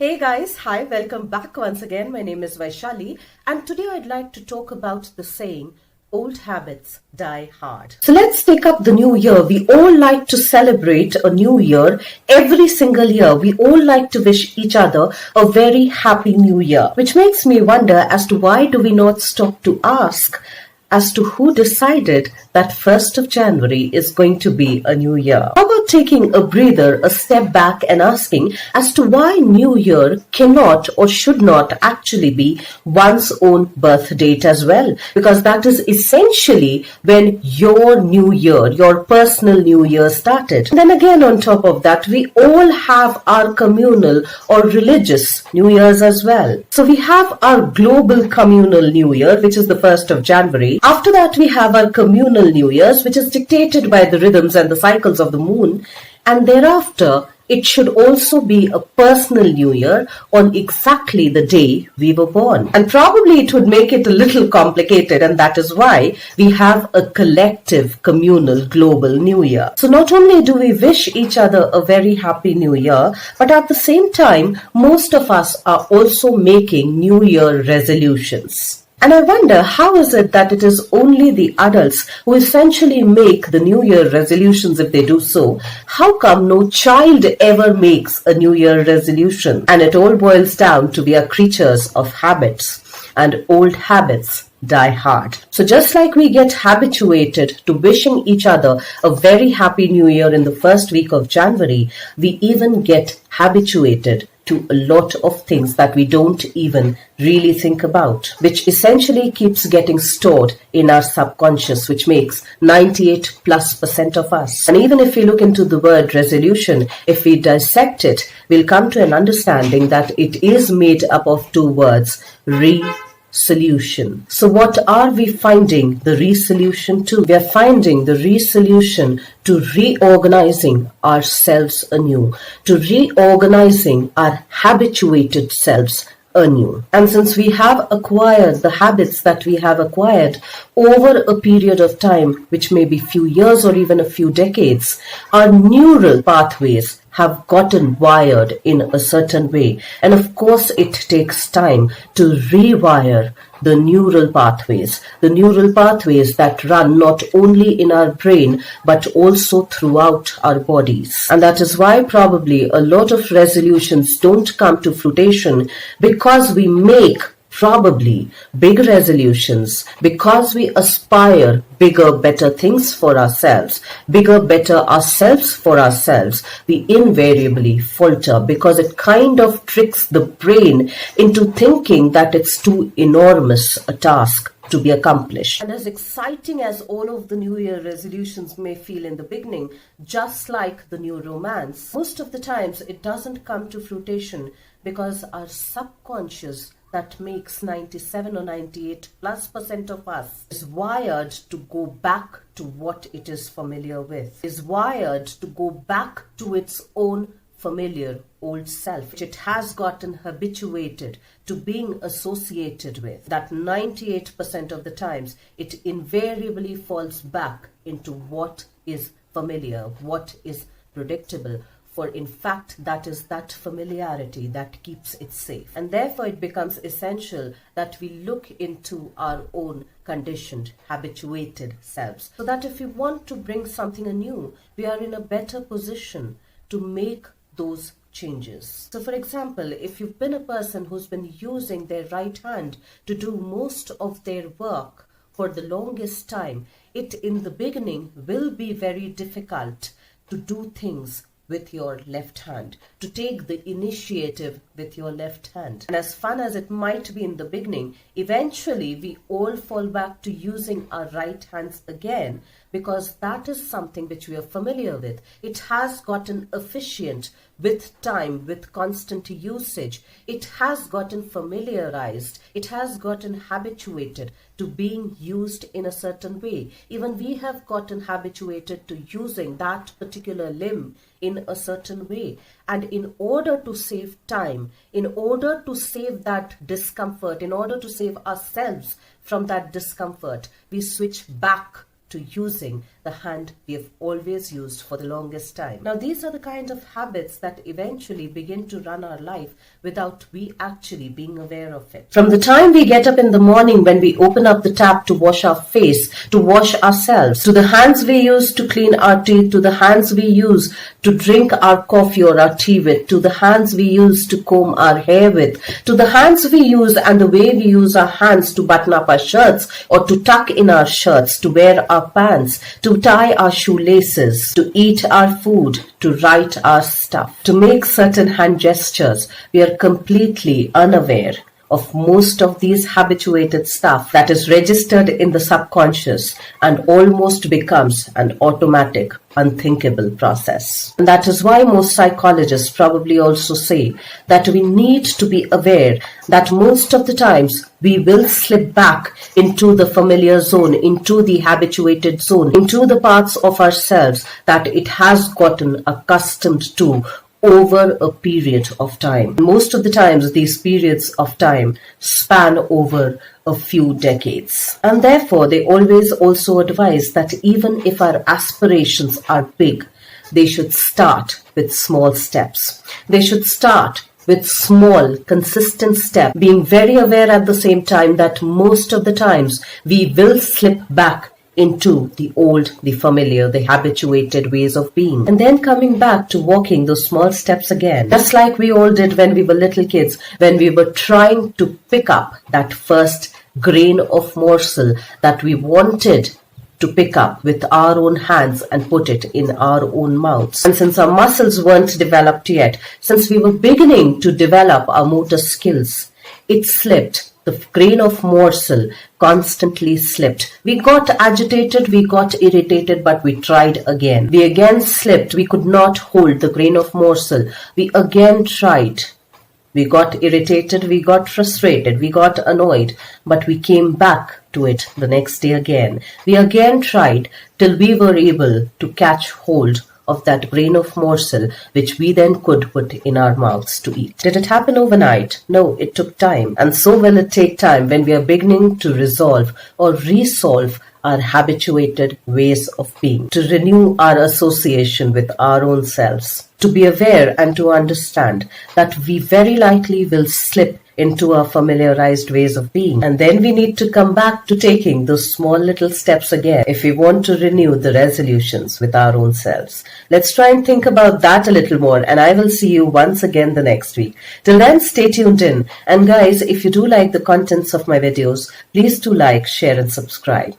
Hey guys, hi, welcome back once again. My name is Vaishali, and today I'd like to talk about the saying, old habits die hard. So let's take up the new year. We all like to celebrate a new year every single year. We all like to wish each other a very happy new year, which makes me wonder as to why do we not stop to ask as to who decided that 1st of January is going to be a new year. How about taking a breather, a step back and asking as to why New Year cannot or should not actually be one's own birth date as well? Because that is essentially when your new year, your personal new year started. And then again on top of that, we all have our communal or religious New Years as well. So we have our global communal New Year, which is the 1st of January. After that, we have our communal New Year's, which is dictated by the rhythms and the cycles of the moon. And thereafter, it should also be a personal New Year on exactly the day we were born. And probably it would make it a little complicated, and that is why we have a collective, communal, global New Year. So not only do we wish each other a very happy New Year, but at the same time, most of us are also making New Year resolutions. And I wonder, how is it that it is only the adults who essentially make the New Year resolutions if they do so? How come no child ever makes a New Year resolution? And it all boils down to we are creatures of habits, and old habits die hard. So just like we get habituated to wishing each other a very happy new year in the first week of January, we even get habituated to a lot of things that we don't even really think about, which essentially keeps getting stored in our subconscious, which makes 98+% of us. And even if we look into the word resolution, if we dissect it, we'll come to an understanding that it is made up of two words, solution. So what are we finding the resolution to? We are finding the resolution to reorganizing ourselves anew, to reorganizing our habituated selves anew. And since we have acquired the habits that we have acquired over a period of time, which may be few years or even a few decades, our neural pathways have gotten wired in a certain way. And of course, it takes time to rewire the neural pathways that run not only in our brain, but also throughout our bodies. And that is why probably a lot of resolutions don't come to fruition, because we make probably big resolutions, because we aspire bigger, better things for ourselves, bigger, better ourselves for ourselves, we invariably falter because it kind of tricks the brain into thinking that it's too enormous a task to be accomplished. And as exciting as all of the New Year resolutions may feel in the beginning, just like the new romance, most of the times it doesn't come to fruition because our subconscious, that makes 97 or 98+% of us, is wired to go back to what it is familiar with, is wired to go back to its own familiar old self, which it has gotten habituated to being associated with. That 98% of the times, it invariably falls back into what is familiar, what is predictable. For in fact, that is that familiarity that keeps it safe. And therefore, it becomes essential that we look into our own conditioned, habituated selves, so that if we want to bring something anew, we are in a better position to make those changes. So for example, if you've been a person who's been using their right hand to do most of their work for the longest time, it in the beginning will be very difficult to do things with your left hand, to take the initiative with your left hand. And as fun as it might be in the beginning, eventually we all fall back to using our right hands again, because that is something which we are familiar with. It has gotten efficient with time, with constant usage. It has gotten familiarized. It has gotten habituated to being used in a certain way. Even we have gotten habituated to using that particular limb in a certain way. And in order to save time, in order to save that discomfort, in order to save ourselves from that discomfort, we switch back to using the hand we have always used for the longest time. Now, these are the kind of habits that eventually begin to run our life without we actually being aware of it. From the time we get up in the morning when we open up the tap to wash our face, to wash ourselves, to the hands we use to clean our teeth, to the hands we use to drink our coffee or our tea with, to the hands we use to comb our hair with, to the hands we use and the way we use our hands to button up our shirts or to tuck in our shirts, to wear our pants, to tie our shoelaces, to eat our food, to write our stuff, to make certain hand gestures. We are completely unaware of most of these habituated stuff that is registered in the subconscious and almost becomes an automatic, unthinkable process. And that is why most psychologists probably also say that we need to be aware that most of the times we will slip back into the familiar zone, into the habituated zone, into the parts of ourselves that it has gotten accustomed to over a period of time. Most of the times, these periods of time span over a few decades. And therefore, they always also advise that even if our aspirations are big, they should start with small steps. They should start with small, consistent steps, being very aware at the same time that most of the times we will slip back into the old, the familiar, the habituated ways of being. And then coming back to walking those small steps again, just like we all did when we were little kids, when we were trying to pick up that first grain of morsel that we wanted to pick up with our own hands and put it in our own mouths. And since our muscles weren't developed yet, since we were beginning to develop our motor skills, it slipped. The grain of morsel constantly slipped. We got agitated, we got irritated, but we tried again. We again slipped. We could not hold the grain of morsel. We again tried. We got irritated, we got frustrated, we got annoyed, but we came back to it the next day again. We again tried till we were able to catch hold of that grain of morsel which we then could put in our mouths to eat. Did it happen overnight? No, it took time. And so will it take time when we are beginning to resolve or resolve our habituated ways of being, to renew our association with our own selves, to be aware and to understand that we very likely will slip into our familiarized ways of being. And then we need to come back to taking those small little steps again if we want to renew the resolutions with our own selves. Let's try and think about that a little more, and I will see you once again the next week. Till then, stay tuned in. And guys, if you do like the contents of my videos, please do like, share and subscribe.